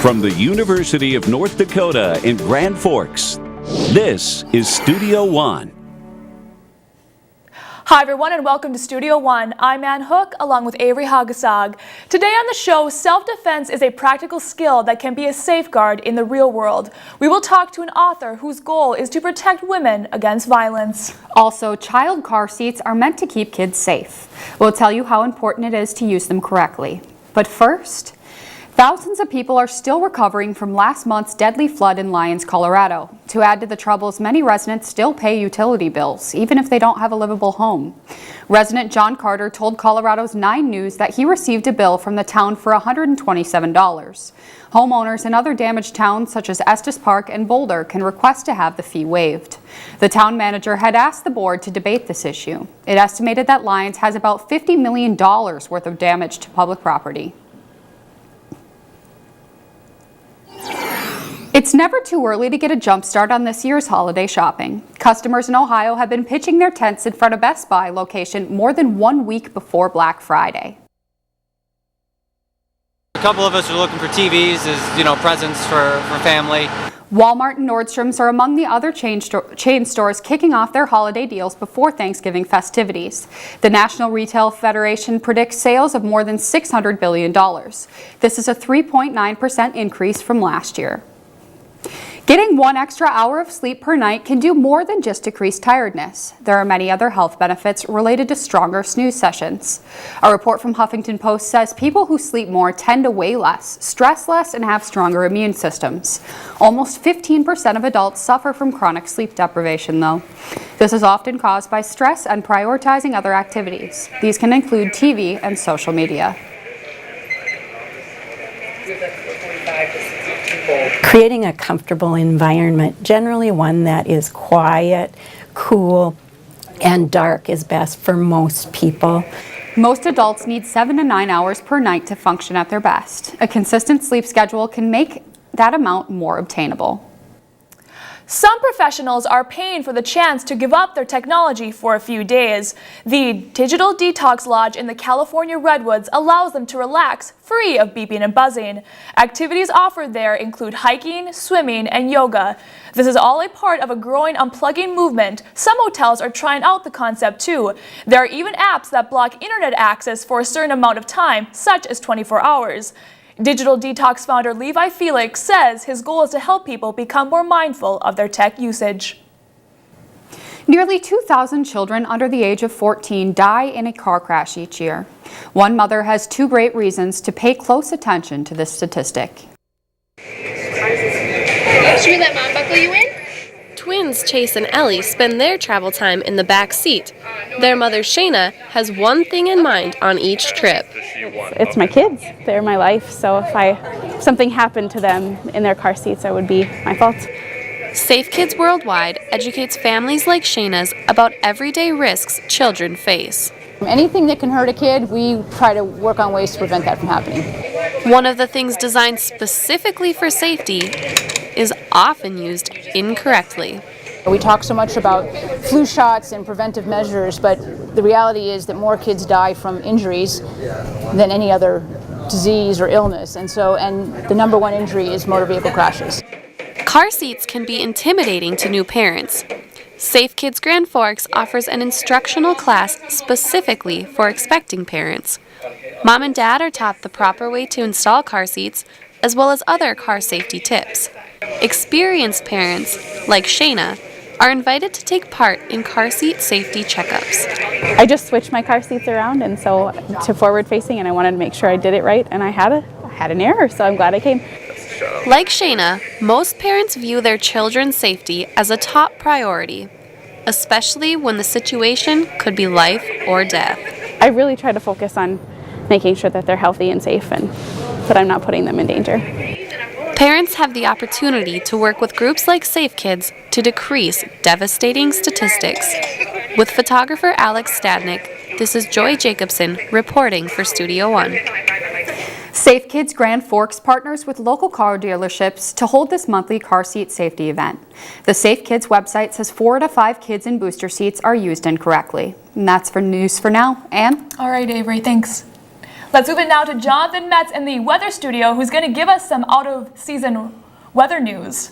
From the University of North Dakota in Grand Forks, this is Studio One. Hi everyone and welcome to Studio One. I'm Ann Hook along with Averi Haugesag. Today on the show, self-defense is a practical skill that can be a safeguard in the real world. We will talk to an author whose goal is to protect women against violence. Also, child car seats are meant to keep kids safe. We'll tell you how important it is to use them correctly. But first, thousands of people are still recovering from last month's deadly flood in Lyons, Colorado. To add to the troubles, many residents still pay utility bills, even if they don't have a livable home. Resident John Carter told Colorado's 9 News that he received a bill from the town for $127. Homeowners in other damaged towns such as Estes Park and Boulder can request to have the fee waived. The town manager had asked the board to debate this issue. It estimated that Lyons has about $50 million worth of damage to public property. It's never too early to get a jump start on this year's holiday shopping. Customers in Ohio have been pitching their tents in front of Best Buy location more than 1 week before Black Friday. A couple of us are looking for TVs as, presents for family. Walmart and Nordstrom's are among the other chain stores kicking off their holiday deals before Thanksgiving festivities. The National Retail Federation predicts sales of more than $600 billion. This is a 3.9% increase from last year. Getting 1 extra hour of sleep per night can do more than just decrease tiredness. There are many other health benefits related to stronger snooze sessions. A report from Huffington Post says people who sleep more tend to weigh less, stress less, and have stronger immune systems. Almost 15% of adults suffer from chronic sleep deprivation, though. This is often caused by stress and prioritizing other activities. These can include TV and social media. Creating a comfortable environment, generally one that is quiet, cool, and dark is best for most people. Most adults need 7 to 9 hours per night to function at their best. A consistent sleep schedule can make that amount more obtainable. Some professionals are paying for the chance to give up their technology for a few days. The Digital Detox Lodge in the California Redwoods allows them to relax, free of beeping and buzzing. Activities offered there include hiking, swimming, and yoga. This is all a part of a growing unplugging movement. Some hotels are trying out the concept too. There are even apps that block internet access for a certain amount of time, such as 24 hours. Digital Detox founder Levi Felix says his goal is to help people become more mindful of their tech usage. Nearly 2,000 children under the age of 14 die in a car crash each year. One mother has 2 great reasons to pay close attention to this statistic. Should we let Mom buckle you in? Twins Chase and Ellie spend their travel time in the back seat. Their mother Shaina has one thing in mind on each trip. It's my kids. They're my life. So if something happened to them in their car seats, that would be my fault. Safe Kids Worldwide educates families like Shaina's about everyday risks children face. Anything that can hurt a kid, we try to work on ways to prevent that from happening. One of the things designed specifically for safety is often used incorrectly. We talk so much about flu shots and preventive measures, but the reality is that more kids die from injuries than any other disease or illness, and the number 1 injury is motor vehicle crashes. Car seats can be intimidating to new parents. Safe Kids Grand Forks offers an instructional class specifically for expecting parents. Mom and Dad are taught the proper way to install car seats, as well as other car safety tips. Experienced parents, like Shaina, are invited to take part in car seat safety checkups. I just switched my car seats around and so to forward facing, and I wanted to make sure I did it right, and I had an error, so I'm glad I came. Like Shaina, most parents view their children's safety as a top priority, especially when the situation could be life or death. I really try to focus on making sure that they're healthy and safe and that I'm not putting them in danger. Parents have the opportunity to work with groups like Safe Kids to decrease devastating statistics. With photographer Alex Stadnick, this is Joy Jacobson reporting for Studio One. Safe Kids Grand Forks partners with local car dealerships to hold this monthly car seat safety event. The Safe Kids website says 4 to 5 kids in booster seats are used incorrectly. And that's for news for now. Ann? All right, Avery, thanks. Let's move it now to Johnathan Metz in the weather studio, who's going to give us some out-of-season weather news.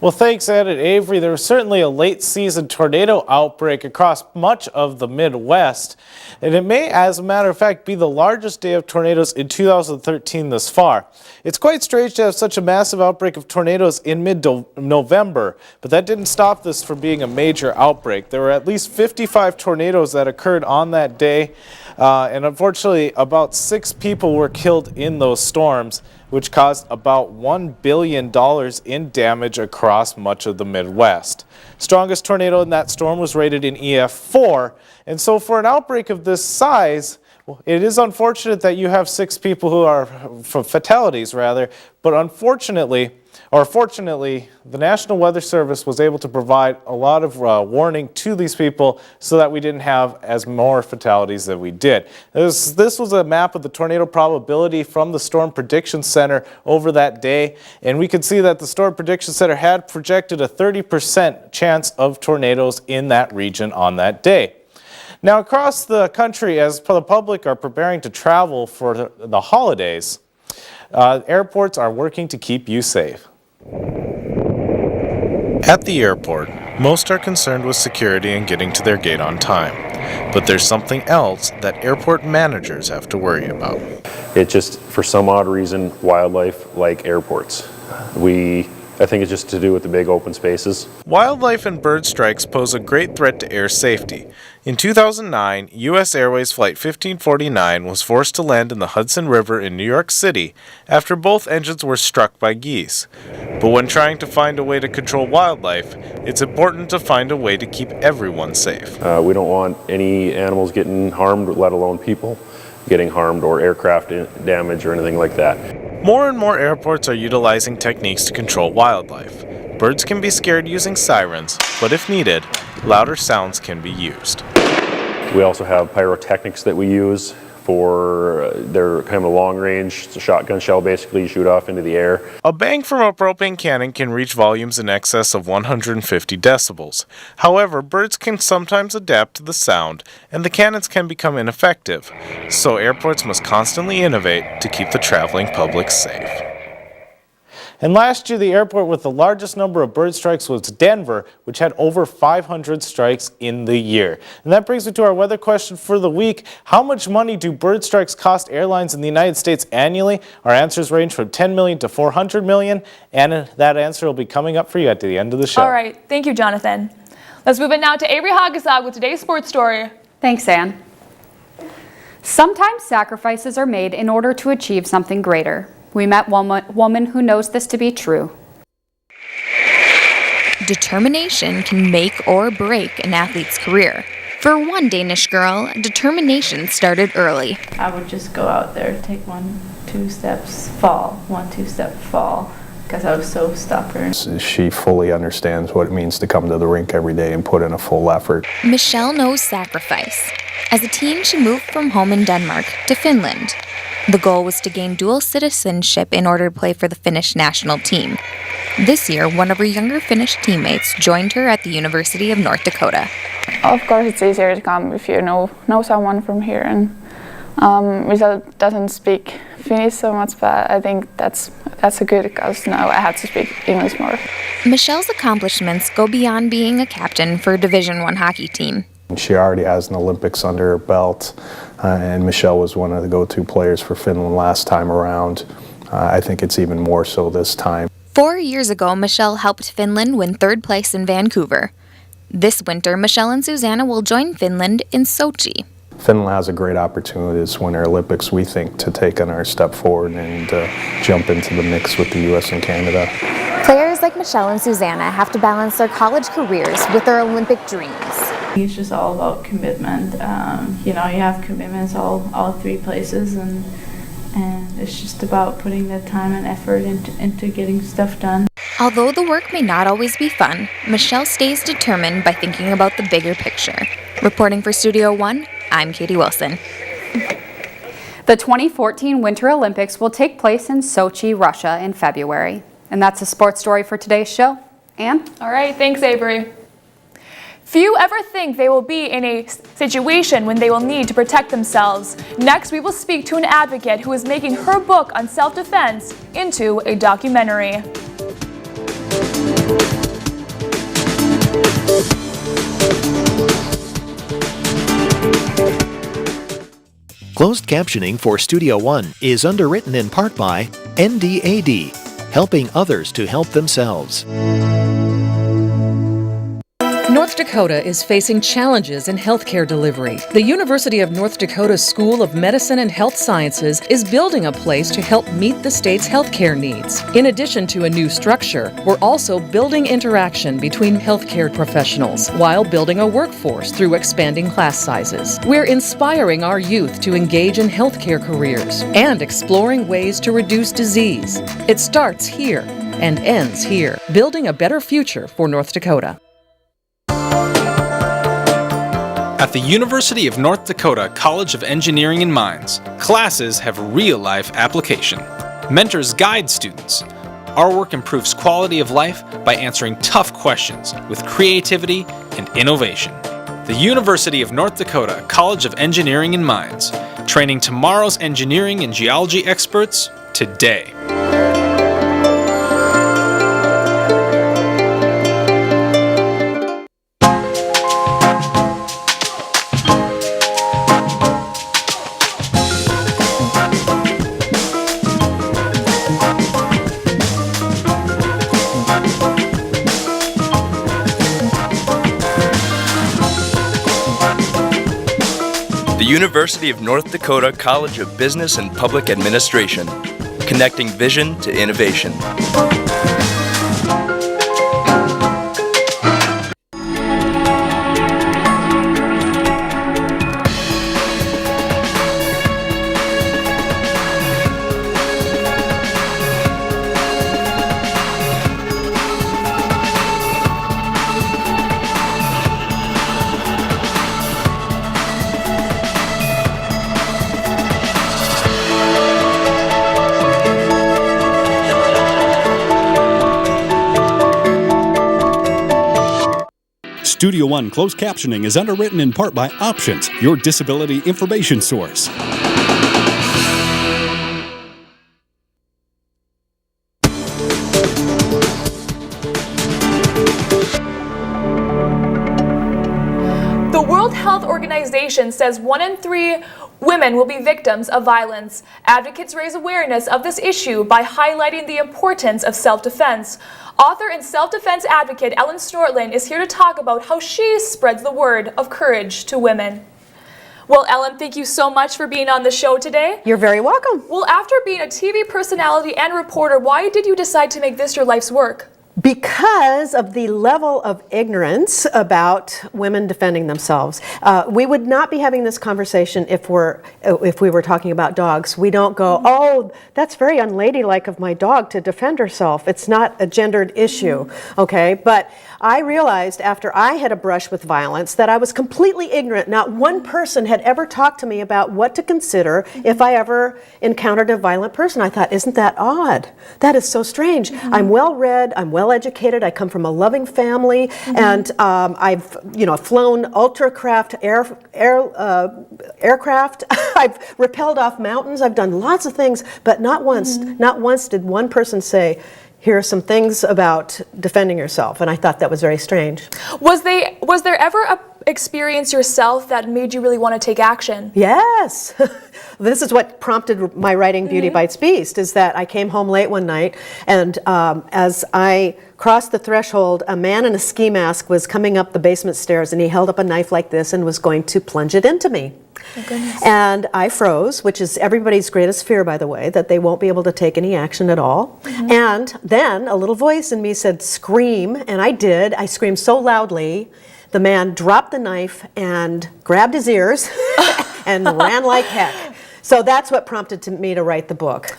Well, thanks, Ed and Avery. There was certainly a late-season tornado outbreak across much of the Midwest, and it may, as a matter of fact, be the largest day of tornadoes in 2013 thus far. It's quite strange to have such a massive outbreak of tornadoes in mid-November, but that didn't stop this from being a major outbreak. There were at least 55 tornadoes that occurred on that day, and unfortunately, about 6 people were killed in those storms, which caused about $1 billion in damage across much of the Midwest. Strongest tornado in that storm was rated in EF4, and so for an outbreak of this size, it is unfortunate that you have 6 people who are fatalities rather, but fortunately, the National Weather Service was able to provide a lot of warning to these people so that we didn't have as more fatalities than we did. This was a map of the tornado probability from the Storm Prediction Center over that day, and we could see that the Storm Prediction Center had projected a 30% chance of tornadoes in that region on that day. Now, across the country, as the public are preparing to travel for the holidays, airports are working to keep you safe. At the airport, most are concerned with security and getting to their gate on time. But there's something else that airport managers have to worry about. It just, for some odd reason, wildlife like airports. I think it's just to do with the big open spaces. Wildlife and bird strikes pose a great threat to air safety. In 2009, U.S. Airways Flight 1549 was forced to land in the Hudson River in New York City after both engines were struck by geese. But when trying to find a way to control wildlife, it's important to find a way to keep everyone safe. We don't want any animals getting harmed, let alone people getting harmed or aircraft damage or anything like that. More and more airports are utilizing techniques to control wildlife. Birds can be scared using sirens, but if needed, louder sounds can be used. We also have pyrotechnics that we use for their kind of a long range. It's a shotgun shell basically you shoot off into the air. A bang from a propane cannon can reach volumes in excess of 150 decibels. However, birds can sometimes adapt to the sound, and the cannons can become ineffective. So airports must constantly innovate to keep the traveling public safe. And last year, the airport with the largest number of bird strikes was Denver, which had over 500 strikes in the year. And that brings me to our weather question for the week. How much money do bird strikes cost airlines in the United States annually? Our answers range from $10 million to $400 million, and that answer will be coming up for you at the end of the show. All right, thank you, Johnathan. Let's move it now to Averi Haugesag with today's sports story. Thanks, Ann. Sometimes sacrifices are made in order to achieve something greater. We met one woman who knows this to be true. Determination can make or break an athlete's career. For one Danish girl, determination started early. I would just go out there, take 1-2 steps, fall, 1-2 step, fall, because I was so stubborn. She fully understands what it means to come to the rink every day and put in a full effort. Michelle knows sacrifice. As a teen, she moved from home in Denmark to Finland. The goal was to gain dual citizenship in order to play for the Finnish national team. This year, one of her younger Finnish teammates joined her at the University of North Dakota. Of course, it's easier to come if you know someone from here. And Michelle doesn't speak Finnish so much, but I think that's a good because now I have to speak English more. Michelle's accomplishments go beyond being a captain for a Division I hockey team. She already has an Olympics under her belt, and Michelle was one of the go-to players for Finland last time around. I think it's even more so this time. 4 years ago, Michelle helped Finland win 3rd place in Vancouver. This winter, Michelle and Susanna will join Finland in Sochi. Finland has a great opportunity this Winter Olympics, we think, to take another step forward and jump into the mix with the U.S. and Canada. Players like Michelle and Susanna have to balance their college careers with their Olympic dreams. It's just all about commitment. You have commitments all 3 places, and it's just about putting the time and effort into getting stuff done. Although the work may not always be fun, Michelle stays determined by thinking about the bigger picture. Reporting for Studio One, I'm Katie Wilson. The 2014 Winter Olympics will take place in Sochi, Russia in February. And that's a sports story for today's show. Ann? All right, thanks, Avery. Few ever think they will be in a situation when they will need to protect themselves. Next, we will speak to an advocate who is making her book on self-defense into a documentary. Closed captioning for Studio One is underwritten in part by NDAD, helping others to help themselves. North Dakota is facing challenges in healthcare delivery. The University of North Dakota School of Medicine and Health Sciences is building a place to help meet the state's healthcare needs. In addition to a new structure, we're also building interaction between healthcare professionals while building a workforce through expanding class sizes. We're inspiring our youth to engage in healthcare careers and exploring ways to reduce disease. It starts here and ends here, building a better future for North Dakota. At the University of North Dakota College of Engineering and Mines, classes have real-life application. Mentors guide students. Our work improves quality of life by answering tough questions with creativity and innovation. The University of North Dakota College of Engineering and Mines, training tomorrow's engineering and geology experts today. The University of North Dakota College of Business and Public Administration, connecting vision to innovation. Studio One closed captioning is underwritten in part by Options, your disability information source. The World Health Organization says 1 in 3 women will be victims of violence. Advocates raise awareness of this issue by highlighting the importance of self-defense. Author and self-defense advocate Ellen Snortland is here to talk about how she spreads the word of courage to women. Well, Ellen, thank you so much for being on the show today. You're very welcome. Well, after being a TV personality and reporter, why did you decide to make this your life's work? Because of the level of ignorance about women defending themselves. We would not be having this conversation if we were talking about dogs. We don't go, oh, that's very unladylike of my dog to defend herself. It's not a gendered issue, okay? But I realized after I had a brush with violence that I was completely ignorant. Not one person had ever talked to me about what to consider if I ever encountered a violent person. I thought, isn't that odd? That is so strange. I'm well read, I'm well educated, I come from a loving family, and I've flown ultracraft aircraft. I've rappelled off mountains. I've done lots of things, but not once did one person say, here are some things about defending yourself, and I thought that was very strange. Was there ever a experience yourself that made you really want to take action? Yes. This is what prompted my writing Beauty Bites Beast, is that I came home late one night, and as I crossed the threshold, a man in a ski mask was coming up the basement stairs, and he held up a knife like this and was going to plunge it into me. Oh, goodness. And I froze, which is everybody's greatest fear, by the way, that they won't be able to take any action at all. And then a little voice in me said, scream, and I did. I screamed so loudly, the man dropped the knife and grabbed his ears and ran like heck. So that's what prompted me to write the book.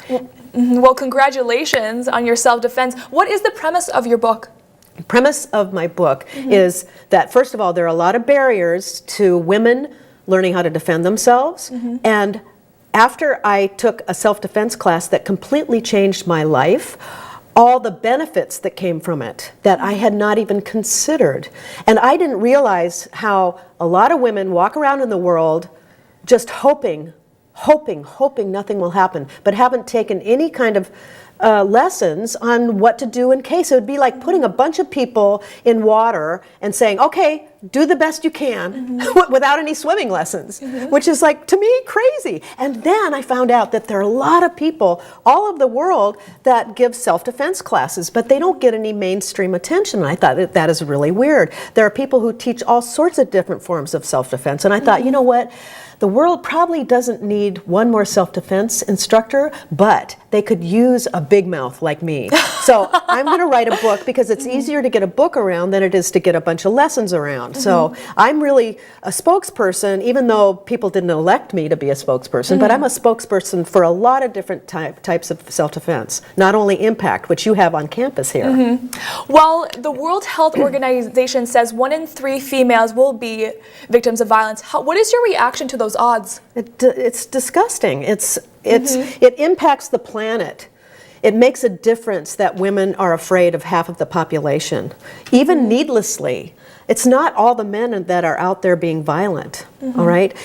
Well, congratulations on your self-defense. What is the premise of your book? The premise of my book is that, first of all, there are a lot of barriers to women learning how to defend themselves. And after I took a self-defense class that completely changed my life, all the benefits that came from it that I had not even considered. And I didn't realize how a lot of women walk around in the world just hoping nothing will happen, but haven't taken any kind of lessons on what to do in case. It would be like putting a bunch of people in water and saying, okay, do the best you can without any swimming lessons, which is like, to me, crazy. And then I found out that there are a lot of people all over the world that give self-defense classes, but they don't get any mainstream attention. And I thought that is really weird. There are people who teach all sorts of different forms of self-defense. And I thought, you know what? The world probably doesn't need one more self-defense instructor, but they could use a big mouth like me. So I'm going to write a book because it's easier to get a book around than it is to get a bunch of lessons around. So I'm really a spokesperson, even though people didn't elect me to be a spokesperson, but I'm a spokesperson for a lot of different types of self-defense, not only impact, which you have on campus here. Well, the World Health Organization says 1 in 3 females will be victims of violence. What is your reaction to those odds? It's disgusting. It impacts the planet. It makes a difference that women are afraid of half of the population, even needlessly. It's not all the men that are out there being violent, all right?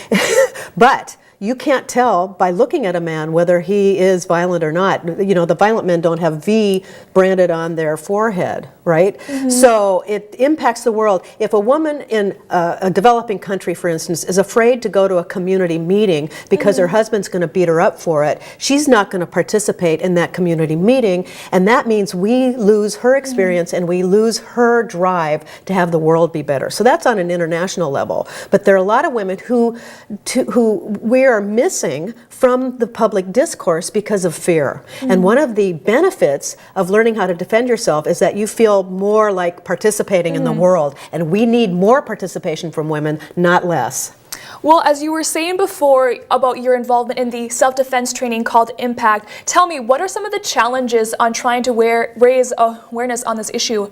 But you can't tell by looking at a man whether he is violent or not. You know, the violent men don't have V branded on their forehead, right? So it impacts the world. If a woman in a developing country, for instance, is afraid to go to a community meeting because her husband's going to beat her up for it, she's not going to participate in that community meeting, and that means we lose her experience and we lose her drive to have the world be better. So that's on an international level. But there are a lot of women who we are missing from the public discourse because of fear. And one of the benefits of learning how to defend yourself is that you feel more like participating in the world. And we need more participation from women, not less. Well, as you were saying before about your involvement in the self-defense training called Impact, tell me, what are some of the challenges on trying to raise awareness on this issue?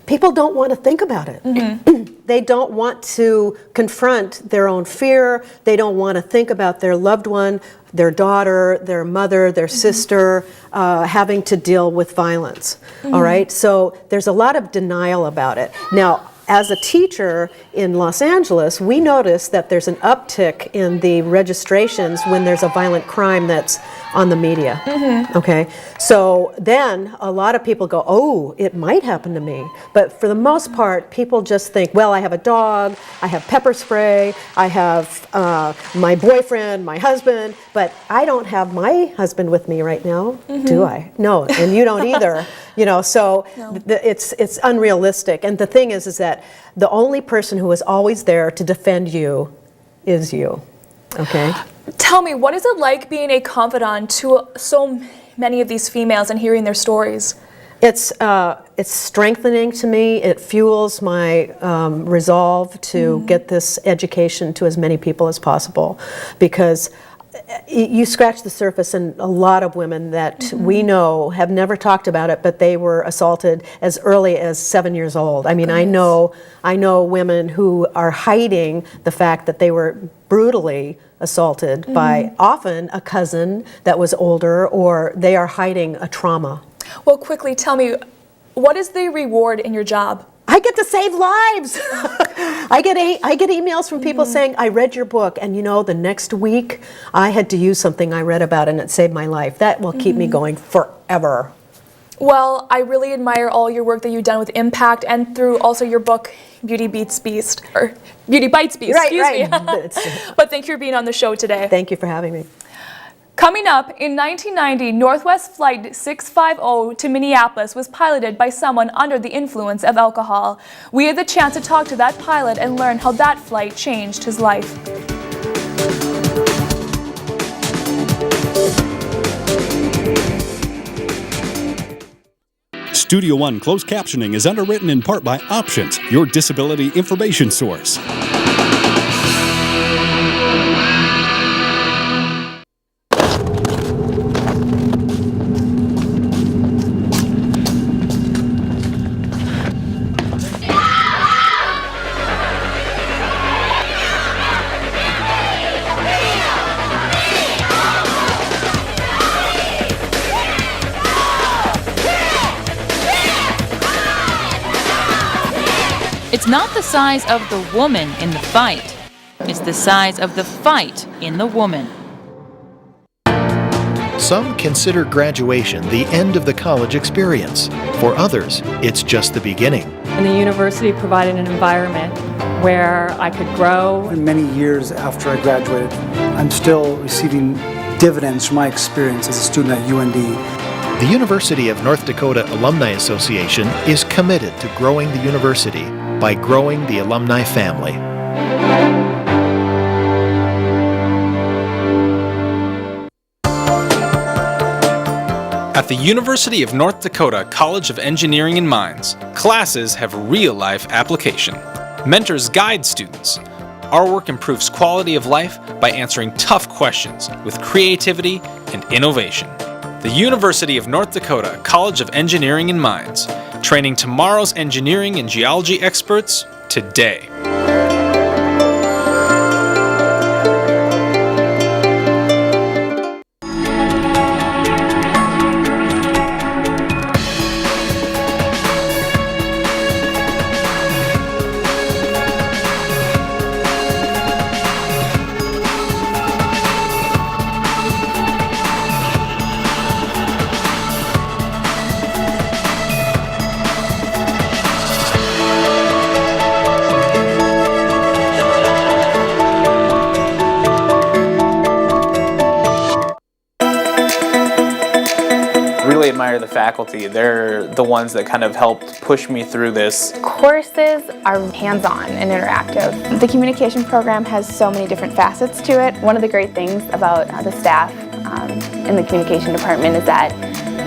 People don't want to think about it. They don't want to confront their own fear. They don't want to think about their loved one, their daughter, their mother, their sister, having to deal with violence. All right? So there's a lot of denial about it. Now, as a teacher in Los Angeles, we notice that there's an uptick in the registrations when there's a violent crime that's on the media. Okay, so then a lot of people go, oh, it might happen to me. But for the most part, people just think, well, I have a dog, I have pepper spray, I have my boyfriend, my husband, but I don't have my husband with me right now, do I? No, and you don't either. You know, so it's unrealistic. And the thing is that the only person who is always there to defend you is you. Okay? Tell me, what is it like being a confidant to so many of these females and hearing their stories? It's strengthening to me. It fuels my resolve to get this education to as many people as possible, because you scratch the surface, and a lot of women that we know have never talked about it, but they were assaulted as early as 7 years old. I mean, I know women who are hiding the fact that they were brutally assaulted by often a cousin that was older, or they are hiding a trauma. Well, quickly tell me, what is the reward in your job? I get to save lives. I get emails from people saying, I read your book, and you know, the next week I had to use something I read about and it saved my life. That will keep me going forever. Well, I really admire all your work that you've done with Impact and through also your book, Beauty Bites Beast. Excuse me. But thank you for being on the show today. Thank you for having me. Coming up, in 1990, Northwest Flight 650 to Minneapolis was piloted by someone under the influence of alcohol. We had the chance to talk to that pilot and learn how that flight changed his life. Studio One closed captioning is underwritten in part by Options, your disability information source. It's not the size of the woman in the fight. It's the size of the fight in the woman. Some consider graduation the end of the college experience. For others, it's just the beginning. And the university provided an environment where I could grow. Many years after I graduated, I'm still receiving dividends from my experience as a student at UND. The University of North Dakota Alumni Association is committed to growing the university by growing the alumni family. At the University of North Dakota College of Engineering and Mines, classes have real-life application. Mentors guide students. Our work improves quality of life by answering tough questions with creativity and innovation. The University of North Dakota College of Engineering and Mines, training tomorrow's engineering and geology experts today. Admire the faculty. They're the ones that kind of helped push me through this. Courses are hands-on and interactive. The communication program has so many different facets to it. One of the great things about the staff in the communication department is that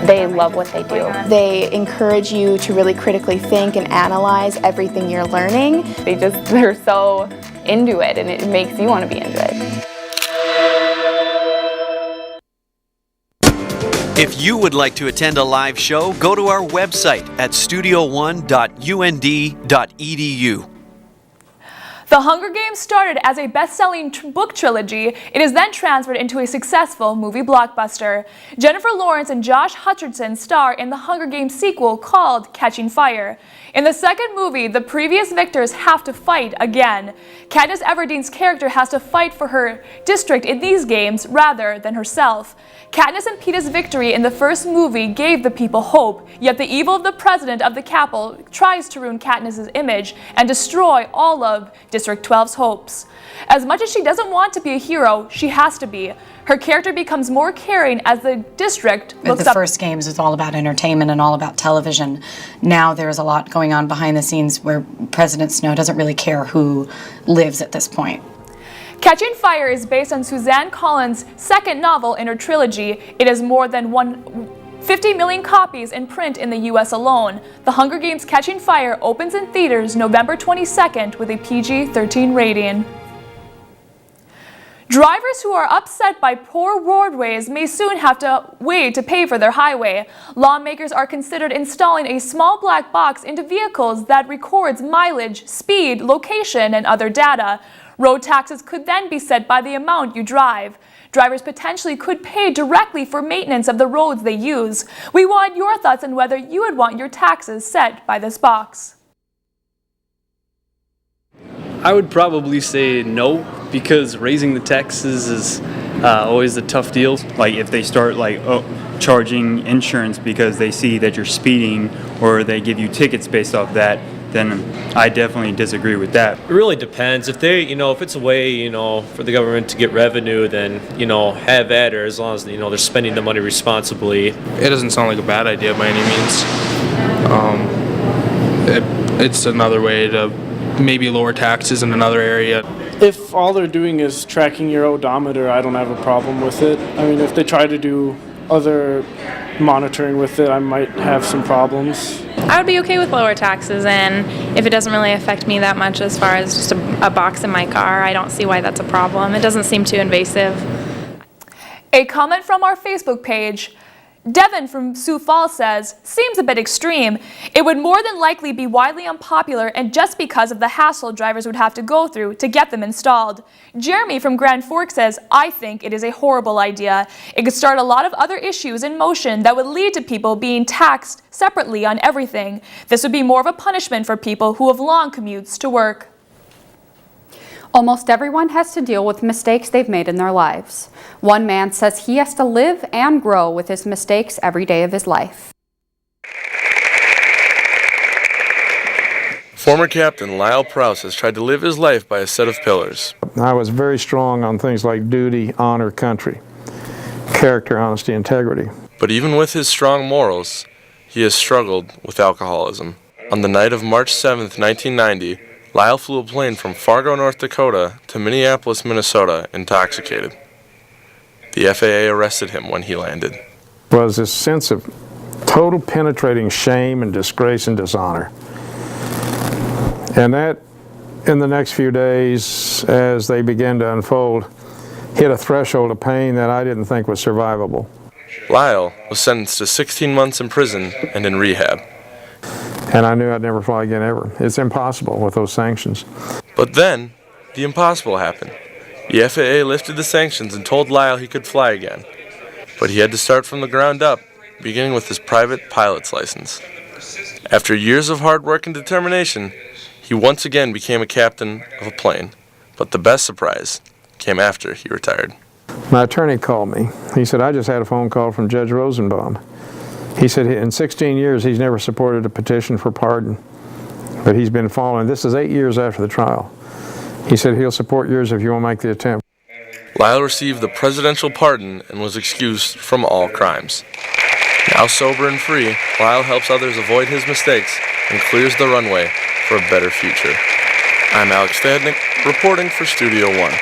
they love what they do. They encourage you to really critically think and analyze everything you're learning. They're so into it, and it makes you want to be into it. If you would like to attend a live show, go to our website at studio1.und.edu. The Hunger Games started as a best-selling book trilogy. It is then transferred into a successful movie blockbuster. Jennifer Lawrence and Josh Hutcherson star in the Hunger Games sequel called Catching Fire. In the second movie, the previous victors have to fight again. Katniss Everdeen's character has to fight for her district in these games rather than herself. Katniss and Peeta's victory in the first movie gave the people hope, yet the evil of the president of the Capitol tries to ruin Katniss's image and destroy all of District 12's hopes. As much as she doesn't want to be a hero, she has to be. Her character becomes more caring as the district looks up. The first games was all about entertainment and all about television. Now there's a lot going on behind the scenes where President Snow doesn't really care who lives at this point. Catching Fire is based on Suzanne Collins' second novel in her trilogy. It has more than 50 million copies in print in the U.S. alone. The Hunger Games Catching Fire opens in theaters November 22nd with a PG-13 rating. Drivers who are upset by poor roadways may soon have to wait to pay for their highway. Lawmakers are considered installing a small black box into vehicles that records mileage, speed, location, and other data. Road taxes could then be set by the amount you drive. Drivers potentially could pay directly for maintenance of the roads they use. We want your thoughts on whether you would want your taxes set by this box. I would probably say no, because raising the taxes is always a tough deal. Like if they start charging insurance because they see that you're speeding, or they give you tickets based off that, then I definitely disagree with that. It really depends. If they, if it's a way, for the government to get revenue, then, have at it, as long as, they're spending the money responsibly. It doesn't sound like a bad idea by any means. It's another way to maybe lower taxes in another area. If all they're doing is tracking your odometer, I don't have a problem with it. I mean, if they try to do other monitoring with it, I might have some problems. I would be okay with lower taxes, and if it doesn't really affect me that much as far as just a box in my car, I don't see why that's a problem. It doesn't seem too invasive. A comment from our Facebook page. Devin from Sioux Falls says, seems a bit extreme. It would more than likely be widely unpopular and just because of the hassle drivers would have to go through to get them installed. Jeremy from Grand Forks says, I think it is a horrible idea. It could start a lot of other issues in motion that would lead to people being taxed separately on everything. This would be more of a punishment for people who have long commutes to work. Almost everyone has to deal with mistakes they've made in their lives. One man says he has to live and grow with his mistakes every day of his life. Former Captain Lyle Prowse has tried to live his life by a set of pillars. I was very strong on things like duty, honor, country, character, honesty, integrity. But even with his strong morals, he has struggled with alcoholism. On the night of March 7th, 1990, Lyle flew a plane from Fargo, North Dakota to Minneapolis, Minnesota, intoxicated. The FAA arrested him when he landed. It was this sense of total penetrating shame and disgrace and dishonor. And that, in the next few days, as they began to unfold, hit a threshold of pain that I didn't think was survivable. Lyle was sentenced to 16 months in prison and in rehab. And I knew I'd never fly again ever. It's impossible with those sanctions. But then, the impossible happened. The FAA lifted the sanctions and told Lyle he could fly again. But he had to start from the ground up, beginning with his private pilot's license. After years of hard work and determination, he once again became a captain of a plane. But the best surprise came after he retired. My attorney called me. He said, I just had a phone call from Judge Rosenbaum. He said in 16 years he's never supported a petition for pardon, but he's been following. This is 8 years after the trial. He said he'll support yours if you won't make the attempt. Lyle received the presidential pardon and was excused from all crimes. Now sober and free, Lyle helps others avoid his mistakes and clears the runway for a better future. I'm Alex Stadnick, reporting for Studio One.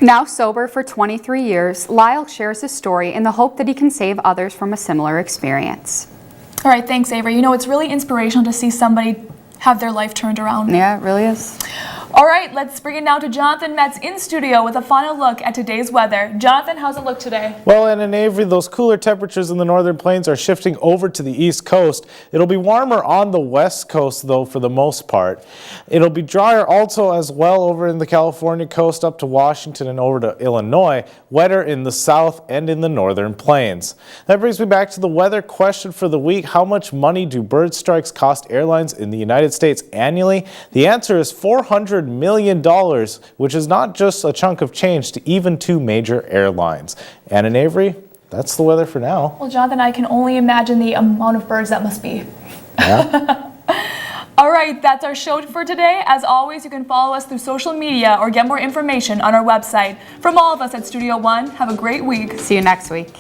Now sober for 23 years, Lyle shares his story in the hope that he can save others from a similar experience. All right, thanks, Avery. You know, it's really inspirational to see somebody have their life turned around. Yeah, it really is. All right, let's bring it now to Johnathan Metz in studio with a final look at today's weather. Johnathan, how's it look today? Well, and in Avery, those cooler temperatures in the northern plains are shifting over to the east coast. It'll be warmer on the west coast, though, for the most part. It'll be drier also as well over in the California coast up to Washington and over to Illinois, wetter in the south and in the northern plains. That brings me back to the weather question for the week. How much money do bird strikes cost airlines in the United States annually? The answer is $400 million, which is not just a chunk of change to even two major airlines. And in Avery, that's the weather for now. Well, Jonathan, I can only imagine the amount of birds that must be. Yeah. All right, that's our show for today. As always, you can follow us through social media or get more information on our website. From all of us at Studio One, have a great week. See you next week.